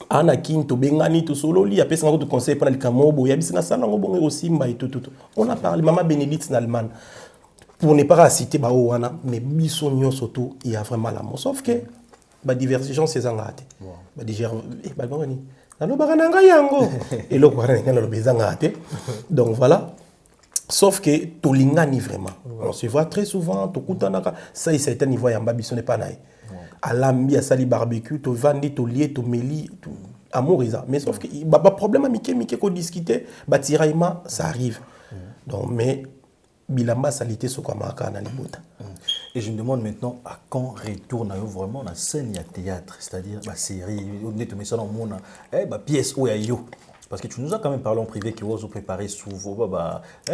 ana kin to bengani to solo li apesa ngako to conseil pour le kamobo ya bisina sala ngo bongo simba et tout on a parlé maman Bénédicte Nalman pour ne pas citer ba wana mais biso nyo surtout il y a vraiment l'amour sauf que ba diversion c'est ngate ba digère ba ngani alors barananga yango et le quoi ngana lo bezanga te donc voilà sauf que tolingani vraiment on se voit très souvent to kutanaka ça il s'est un niveau ya mbabiso ne pas naï à l'ambi à sali barbecue to vandi to lié to meli to amour isa mais sauf que ba problème mike ko discuter ba tiraillement ça arrive donc mais bilamba salité so kwa maka na libota. Et je me demande maintenant à quand retourne vraiment la scène et théâtre, c'est-à-dire la série, on est tombé ça dans le monde, bah pièce où yo. Parce que tu nous as quand même parlé en privé que vous avez préparé souvent,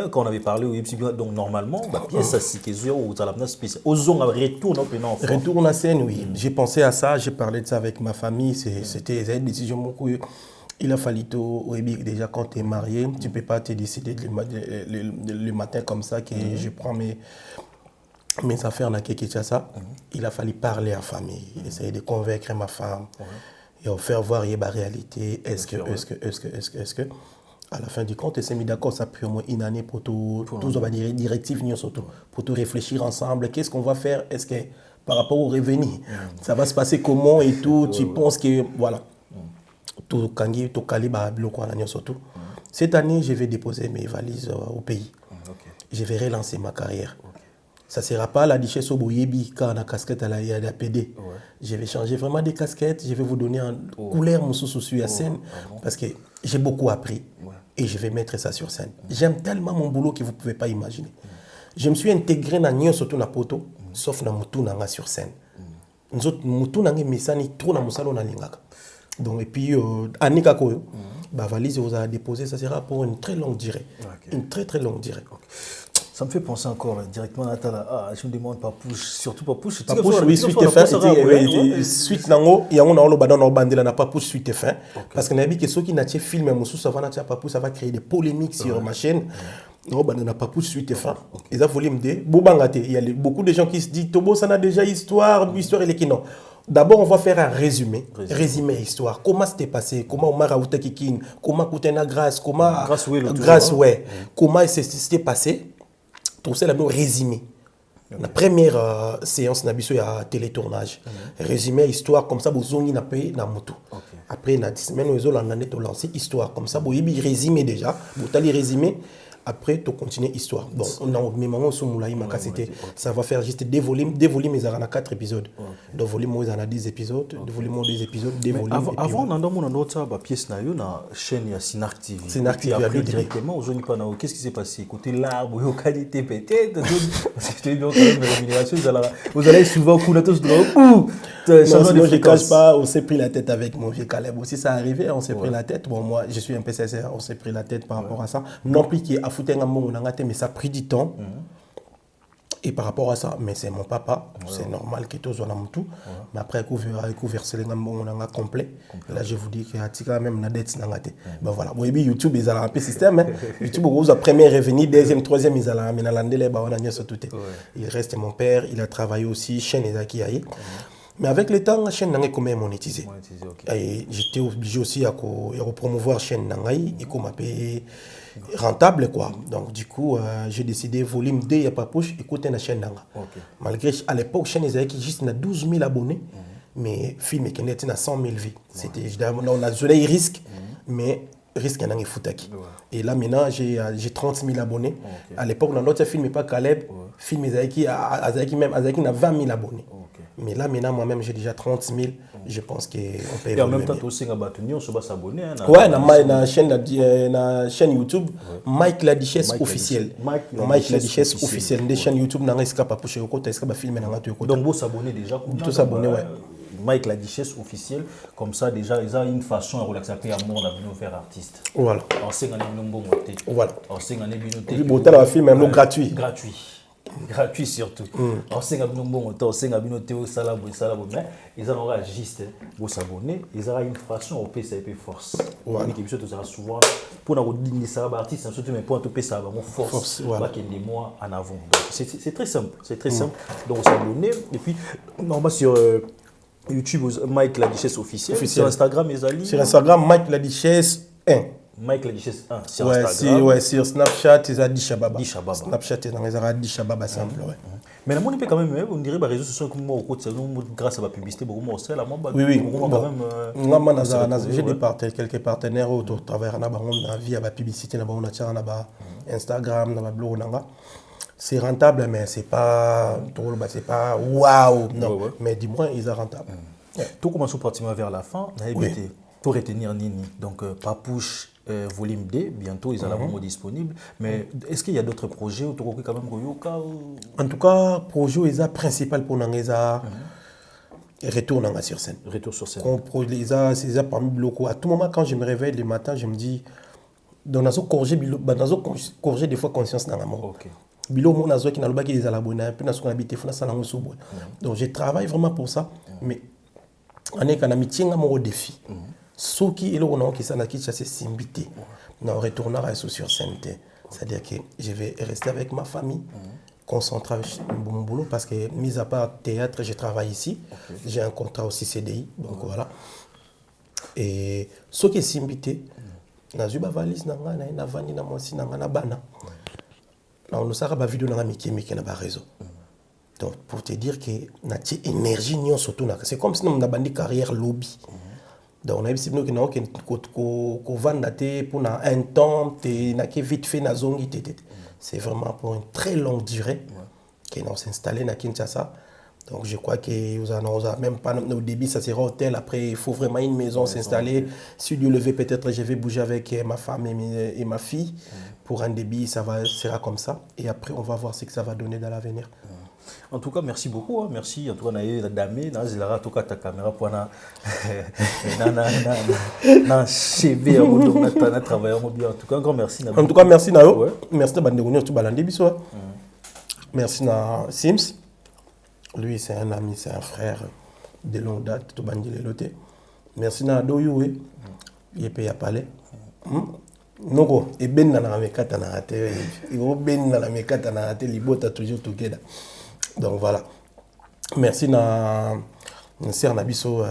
quand on avait parlé au donc normalement, pièce ça c'est que vous avez la spéciale. Aux on retourne au pénal. Retourne à scène, oui. J'ai pensé à ça, j'ai parlé de ça avec ma famille, c'était une décision beaucoup. Il a fallu déjà quand tu es marié, tu ne peux pas te décider le matin comme ça que je prends mes affaires na Kinshasa. Il a fallu parler à la famille, essayer de convaincre ma femme et faire voir la réalité. Est-ce que à la fin du compte, on s'est mis d'accord, ça a pris au moins une année pour tout directives surtout pour tout réfléchir ensemble. Qu'est-ce qu'on va faire? Est-ce que par rapport au revenu, ça va se passer comment et tout? Tu penses que voilà. Tout kangi tout kaliba bloqué à surtout. Cette année, je vais déposer mes valises au pays. Je vais relancer ma carrière. Ça ne sera pas la duchesse au Boyebi quand la casquette à la PD. Je vais changer vraiment des casquettes. Je vais vous donner une couleur sur la scène parce que j'ai beaucoup appris et je vais mettre ça sur scène. J'aime tellement mon boulot que vous ne pouvez pas imaginer. Je me suis intégré dans Nyon surtout na poto, sauf dans Moutou Nanga sur scène. Nous autres Moutou Nanga Missani trop dans Moussalo na Lingaka. Donc et puis Anika Koyo, ma valise vous a déposé, ça sera pour une très longue durée. Une très longue durée. Ça me fait penser encore là, directement à je me demande pas push, surtout pas push. Pas push, oui, suite et fin. Suite nango, il y a un autre badon au bandela n'a pas push suite et fin. Parce que n'abi que ceux qui n'ont film mais ça va n'acheter pas push, ça va créer des polémiques sur ma chaîne. Non, bah n'a pas push suite et fin. Et ça voulait me dire, bobangate, il y a beaucoup de gens qui se disent Tobo ça n'a déjà histoire elle est qui non. D'abord, on va faire un résumé histoire. Comment c'était passé? Comment Omar Aouta Kikin? Comment Koutena Grâce? Comment Grâce ouais. Comment c'était passé? Tout ça, là, résumé. La première séance, n'a pas à télétournage. Résumé histoire, comme ça, vous avez payé dans moto. Après, dans 10 semaines, vous avez lancé histoire. Comme ça, vous avez résumé déjà. Vous avez résumé. Après, tu continues l'histoire. Donc, on a mes mamans sur Moulaï, ça va faire juste des volumes, ils en ont 4 épisodes. Deux volumes, ils en ont 10 épisodes. Deux volumes, 10 épisodes, des volumes. Avant, on a une autre pièce, on a une chaîne, il y a Synar TV. Synar TV, après, directement, qu'est-ce qui s'est passé? Côté l'arbre, il y a qualité peut-être. Vous allez souvent couler tous de l'eau. Sinon, je ne cache pas, on s'est pris la tête avec mon vieux Caleb. Aussi, ça arrivait, on s'est pris la tête. Bon, moi, je suis un peu sincère, on s'est pris la tête par rapport à ça. Non plus qu'il y ait mais ça a pris du temps. Et par rapport à ça, mais c'est mon papa, c'est normal que tout soit dans tout. Mais après, il faut verser les gamins complet. Là, je vous dis qu'il y a même la dette. Ben voilà, YouTube, ils ont un peu système. YouTube, vous avez premier revenu, deuxième, troisième, ils ont il reste mon père, il a travaillé aussi, chaîne Ezaki. Mais avec le temps, la chaîne n'a quand même monétisé. J'étais obligé aussi à promouvoir la chaîne Nangaï et qu'on m'a payé rentable quoi. Donc du coup, j'ai décidé volume 2 il y a pas push écouter la chaîne Nanga. Malgré à l'époque chaîne Ezaki juste na 12 000 abonnés, mais film qui était na 100 000 vues. C'était on a joué risque, mais risque n'a foutaki. Et là maintenant j'ai 30 000 abonnés. À l'époque dans notre film pas Caleb, film Ezaki même Ezaki na 20 000 abonnés. Mais là, maintenant, moi-même, j'ai déjà 30 000. Je pense qu'on peut évoluer. Et en même temps, tu aussi s'abonner. Ouais, na chaîne YouTube, Mike La Duchesse officiel. Mike La Duchesse officiel. Des chaînes YouTube, n'a pas pas poussé au côté, est-ce que va filmer dans la donc, vous s'abonner déjà. Tout s'abonner, ouais. Mike La Duchesse officiel, comme ça, déjà, ils ont une façon à relaxer à mon avenir faire artiste. Voilà. En 5 années, voilà. En 5 années, oui, bon, t'as la film, même gratuit. Gratuit surtout. En 5 années, en 5 années, mais ils ont juste pour s'abonner, ils ont une façon au pays, ça peut force. Voilà. Souvent, pour nous dire ça, artiste, surtout, mais pour tout pays, ça va force. Voilà. Qu'il y ait des mois en avant. C'est très simple. C'est très simple. Donc, s'abonner. Et puis, normalement, sur YouTube, Mike La Duchesse officiel. Sur Instagram, sur Instagram, Mike La Duchesse 1. Mike La Duchesse 1. Sur Instagram. Sur Snapchat, ils ont dit Shababa. Snapchat, ils ont dit Shababa simple. Mais la monnaie quand même, on dirait que les réseaux sociaux comme moi, grâce à la publicité, beaucoup aussi la mobile. Oui. Moi, j'ai quelques partenaires autour travers la vie à la publicité, na Instagram, na blog, c'est rentable, mais c'est pas waouh, non. Ouais. Mais dis-moi, ils sont rentables. Tout commence pratiquement vers la fin. Pour retenir Nini, donc Papouche volume D, bientôt ils seront disponibles. Mais est-ce qu'il y a d'autres projets autour de quand même En tout cas, projet est principal pour nous, retour sur scène. Retour sur scène. C'est parmi beaucoup. À tout moment, quand je me réveille le matin, je me dis, dans nos corriger des fois conscience dans la mort. Bilo mon azo qui n'a pas qui les abonnés, puis nous habité fona ça dans sobo. Donc je travaille vraiment pour ça, mais on est quand on tient mon défi. Ce qui est là on a qui ça n'a qui chasser simbité. On retournera sur scène. C'est-à-dire que je vais rester avec ma famille, concentrer mon boulot parce que mis à part théâtre, je travaille ici. J'ai un contrat aussi CDI, donc voilà. Et ce qui est simbité, na zuba valise na ngana na vani na mosi na ngana bana. On ne sait pas vidéo dans la métier mais qui n'a pas réseau. Donc pour te dire que notre énergie n'y surtout c'est comme si nous avons une carrière lobby. Donc on a dit que nous avons vendu pour un temps tu n'as que vite fait na zongi c'est vraiment pour une très longue durée que nous s'installer na Kinshasa. Donc je crois que vous avez même pas au début ça sera hôtel après il faut vraiment une maison s'installer. Si Dieu le veut peut-être je vais bouger avec ma femme et ma fille. Pour un débit, ça sera comme ça. Et après, on va voir ce que ça va donner dans l'avenir. En tout cas, merci beaucoup. Merci. En tout cas, la dame, en tout cas, ta caméra pour na CV, on a travaillé bien. En tout cas, un grand merci. En tout cas, merci Nao. Merci de Bandegounia, tout balandi biso. Merci na Sims. Lui, c'est un ami, c'est un frère de longue date, tout bandi leloté. Merci na Doyoué. Il peut y parler. Noko et ben na mekata na ate et ben na mekata na ate libota toujours together. Donc voilà. Merci na sœur nabiso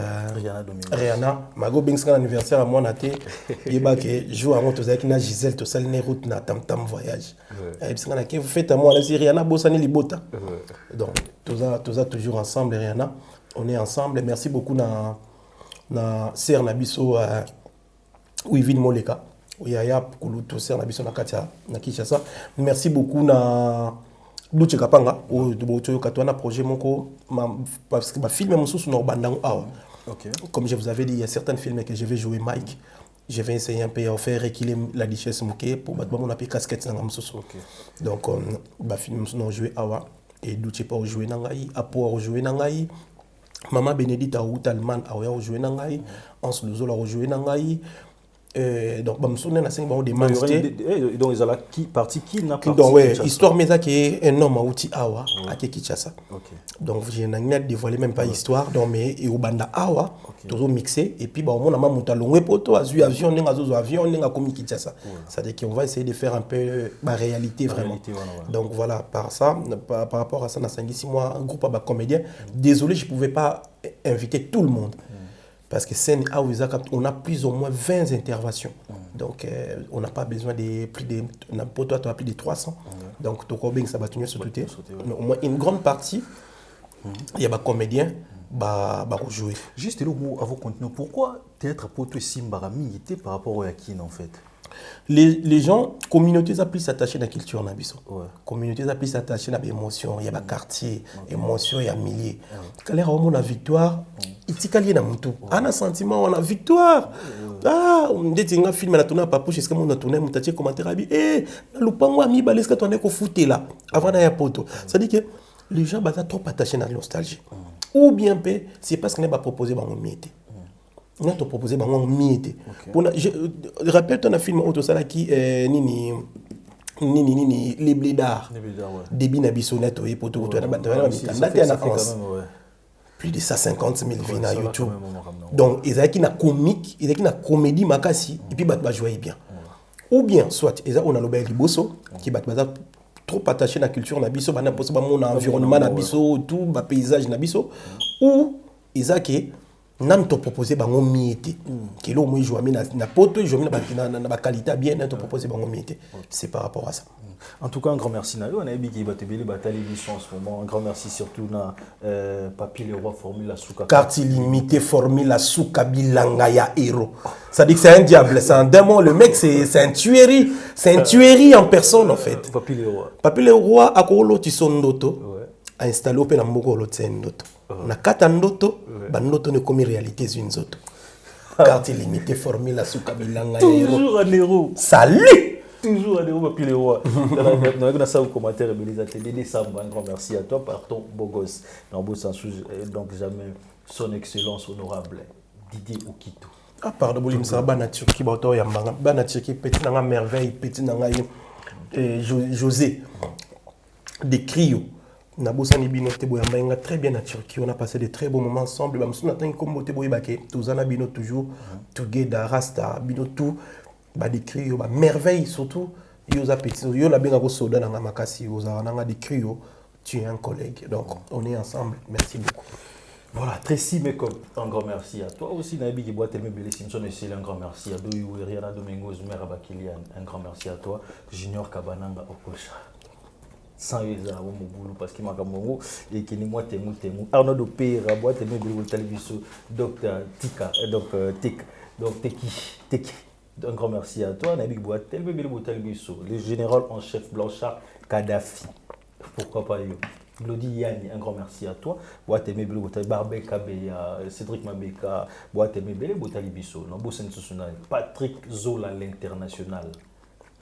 Rihanna mago bingska anniversaire à mon ate yeba ke jour avant to zaki na Gisèle to salne route na tam tam voyage. Et puis na ke fête à moi la Rihanna bosani libota. Donc toza toujours ensemble Rihanna. On est ensemble. Merci beaucoup na sœur nabiso Wivine Moleka. Merci beaucoup na Luche Kapanga au projet parce que ma film comme je vous avais dit il y a certains films que je vais jouer Mike. Je vais essayer un peu à faire équilibrer la Duchesse Mouké pour battre mon appel casquette dans donc ma film nous jouer awa et Luche pas jouer nangai Apo jouer nangai Maman Bénédicte a Outalman a joué nangai Hans Luzola a joué nangai. Donc, donc ils ont la partie qui n'a pas donc ouais histoire mais ça qui est un homme à outil awa à Kinshasa. Donc je n'ai dévoilé même pas histoire donc mais et au banda awa toujours mixé et puis bah on a même montalongé poto azu avion n'enga zozo avion n'enga comme Kinshasa. Ça veut dire qu'on va essayer de faire un peu la réalité vraiment. Donc voilà par ça par rapport à ça na 5-6 mois un groupe à comédien. Désolé je pouvais pas inviter tout le monde. Parce que on a plus ou moins 20 interventions. Donc, on n'a pas besoin de plus de... Pour toi, tu as plus de 300. Donc, ça va tenir sur tout. Mais au moins, une grande partie, il y a des comédiens qui jouer. Juste le mot avant de continuer. Pourquoi théâtre pour toi Simbarami était par rapport à Yakin en fait? Les gens, communautés sont plus attachées à la culture. Ouais. Communautés sont plus attachées à l'émotion. Il y a des quartiers, émotion, il y a milliers. Quand il y a une victoire, il y a un sentiment, on a victoire. Ah, on dit que film a tourné à Papouche, est-ce que on a tourné un commentaire à eh, le pango ami balès que tu as foutu là, avant d'aller à Poto. Ça dit que les gens sont trop attachés à la nostalgie. Ou bien, c'est parce qu'on a proposé un miette. On a proposé un miette. Je rappelle ton film auto ça qui nini les blédards. Débit na bisonneto et poto to na plus de 150 000 vues sur YouTube. Donc ils ont une comique, ils ont une comédie makasi et puis bah jouer bien. Ou bien soit ils ont le liboso qui bat trop attaché à la culture na biso, ba na poso ba mon environnement na biso, tout ba paysage na biso, ou ils ont que nan to proposer bango miete que là au moins jouer na poto jouer na qualité bien nan to proposer bango miete. C'est par rapport à ça. En tout cas, un grand merci. On a dit qu'il va te bélir bataille l'émission en ce moment. Un grand merci surtout à Papi le Roi Formule Souka. Carte illimitée Formule Souka Bilangaya Hero. Ça dit que c'est un diable, c'est un démon. Le mec, c'est un tuerie. C'est un tuerie en personne en fait. Papi le Roi. Papi le Roi a kolo tisondoto. A installé au penambogo l'otsendoto. Na kata ndoto, bandoto ne comme réalité zunzoto. Carte illimitée Formule Souka Bilangaya Hero. Toujours un héros. Salut! Toujours un héros, Papi le Roi. Dans un ça au commentaire, les ateliers décembre, un grand merci à toi par ton beau gosse. Dans beau sens, donc jamais son excellence honorable, Didier Okito. Ah, pardon, Boulim, ça va, Turquie, Bato, Yamanga, Bana Turquie, petit nanga merveille, petit nanga José, des Crio. Nabosani Bino Teboyamba, très bien à Turquie, on a passé de très beaux moments ensemble. Bamsou Natan Kombo Teboyabake, Touzana Bino toujours, Tougeda, Rasta, Bino tout. Bah décrit yo bah merveille surtout yo za petit yo la bien soda dans la makasi yo za nanga décrit yo tu es un collègue donc on est ensemble merci beaucoup. Voilà, Tracy Mekop, un grand merci à toi aussi Nabi qui boit tellement belle Simpson et c'est un grand merci à Doyou Riana Domingos Mère Abakilian, un grand merci à toi Junior Kabananga Okocha. Sans les mon boulot parce qu'il m'a comme et qui ni moi témou Arnaud Dopera boîte tellement belle télévision docteur Tika donc Teki un grand merci à toi, Nabik Boatel, le général en chef Blanchard Kadhafi. Pourquoi pas lui? Glody Yanni, un grand merci à toi. Boatemé Boutal, Barbé Kabeya, Cédric Mabeka, Boatemé Bele Boutalibiso, Patrick Zola l'international.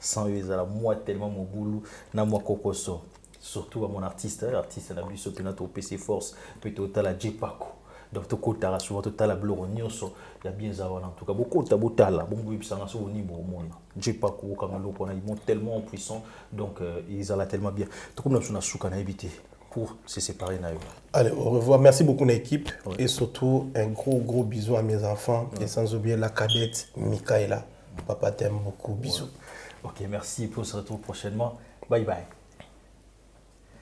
Sans eux, à la moi tellement mon boulot, na moi Kokoso. Surtout à mon artiste, l'artiste na biso Penato PC Force, peut-être à la Jepako. Donc tout côté là souvent tout à la blonioso il y a bien ça en tout cas beaucoup de botala bon oui ça na so au niveau monde j'ai pas ko kamalo pona ils montent tellement en puissant donc ils allaient tellement bien tout comme nous na souka na éviter pour se séparer na. Allez au revoir merci beaucoup l'équipe et surtout un gros bisou à mes enfants et sans oublier la cadette Mikaela papa t'aime beaucoup bisous. OK merci pour se retrouver prochainement bye bye.